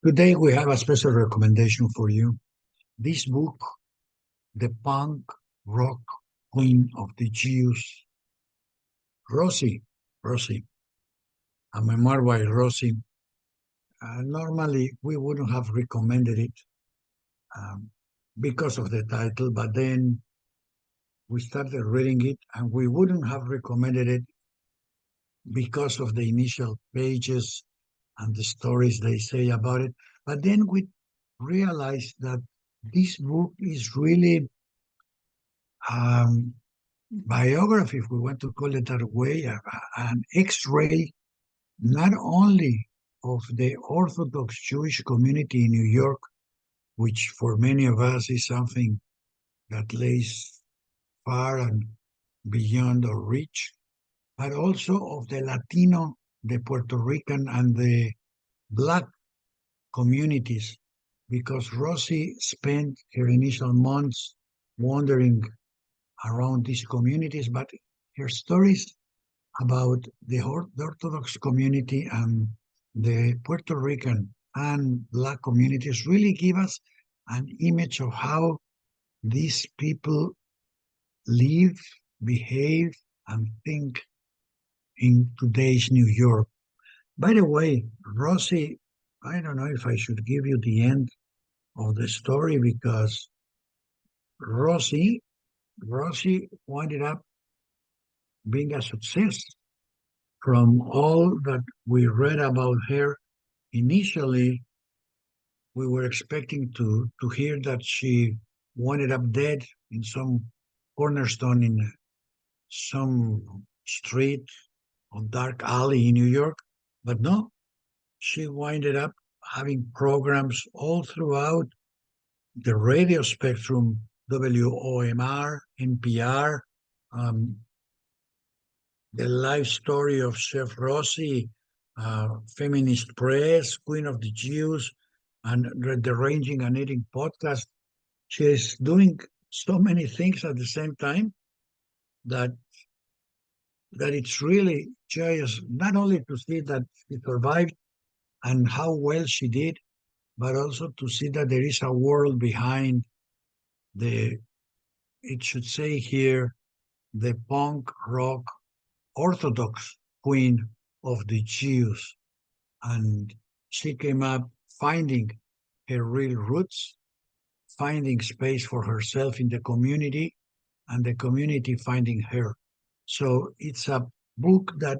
Today we have a special recommendation for you. This book, The Punk Rock Queen of the Jews, Rosie, a memoir by Rosie. Normally we wouldn't have recommended it because of the title, but then we started reading it and we wouldn't have recommended it because of the initial pages and the stories they say about it. But then we realized that this book is really biography, if we want to call it that way, an X-ray not only of the Orthodox Jewish community in New York, which for many of us is something that lays far and beyond our reach, but also of the Latino, the Puerto Rican, and the Black communities, because Rosie spent her initial months wandering around these communities, but her stories about the Orthodox community and the Puerto Rican and Black communities really give us an image of how these people live, behave, and think in today's New York. By the way, Rosie, I don't know if I should give you the end of the story because Rosie ended up being a success. From all that we read about her, initially we were expecting to hear that she ended up dead in some cornerstone in some street or dark alley in New York, but no, she ended up having programs all throughout the radio spectrum, WOMR, NPR, the life story of Chef Rosie, Feminist Press, Queen of the Jews, and the Ranging and Eating podcast. She's doing so many things at the same time that it's really joyous, not only to see that she survived and how well she did, but also to see that there is a world behind it should say here, the punk rock Orthodox queen of the Jews. And she came up finding her real roots, finding space for herself in the community, and the community finding her. So it's a book that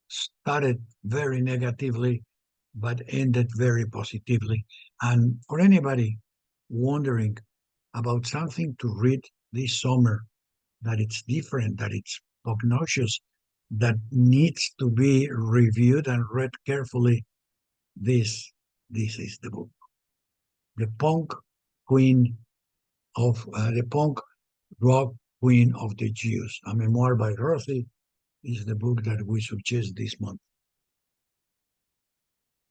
started very negatively, but ended very positively. And for anybody wondering about something to read this summer, that it's different, that it's obnoxious, that needs to be reviewed and read carefully, this is the book. The Punk Queen the Punk Rock Queen of the Jews, a memoir by Rosie, is the book that we suggest this month.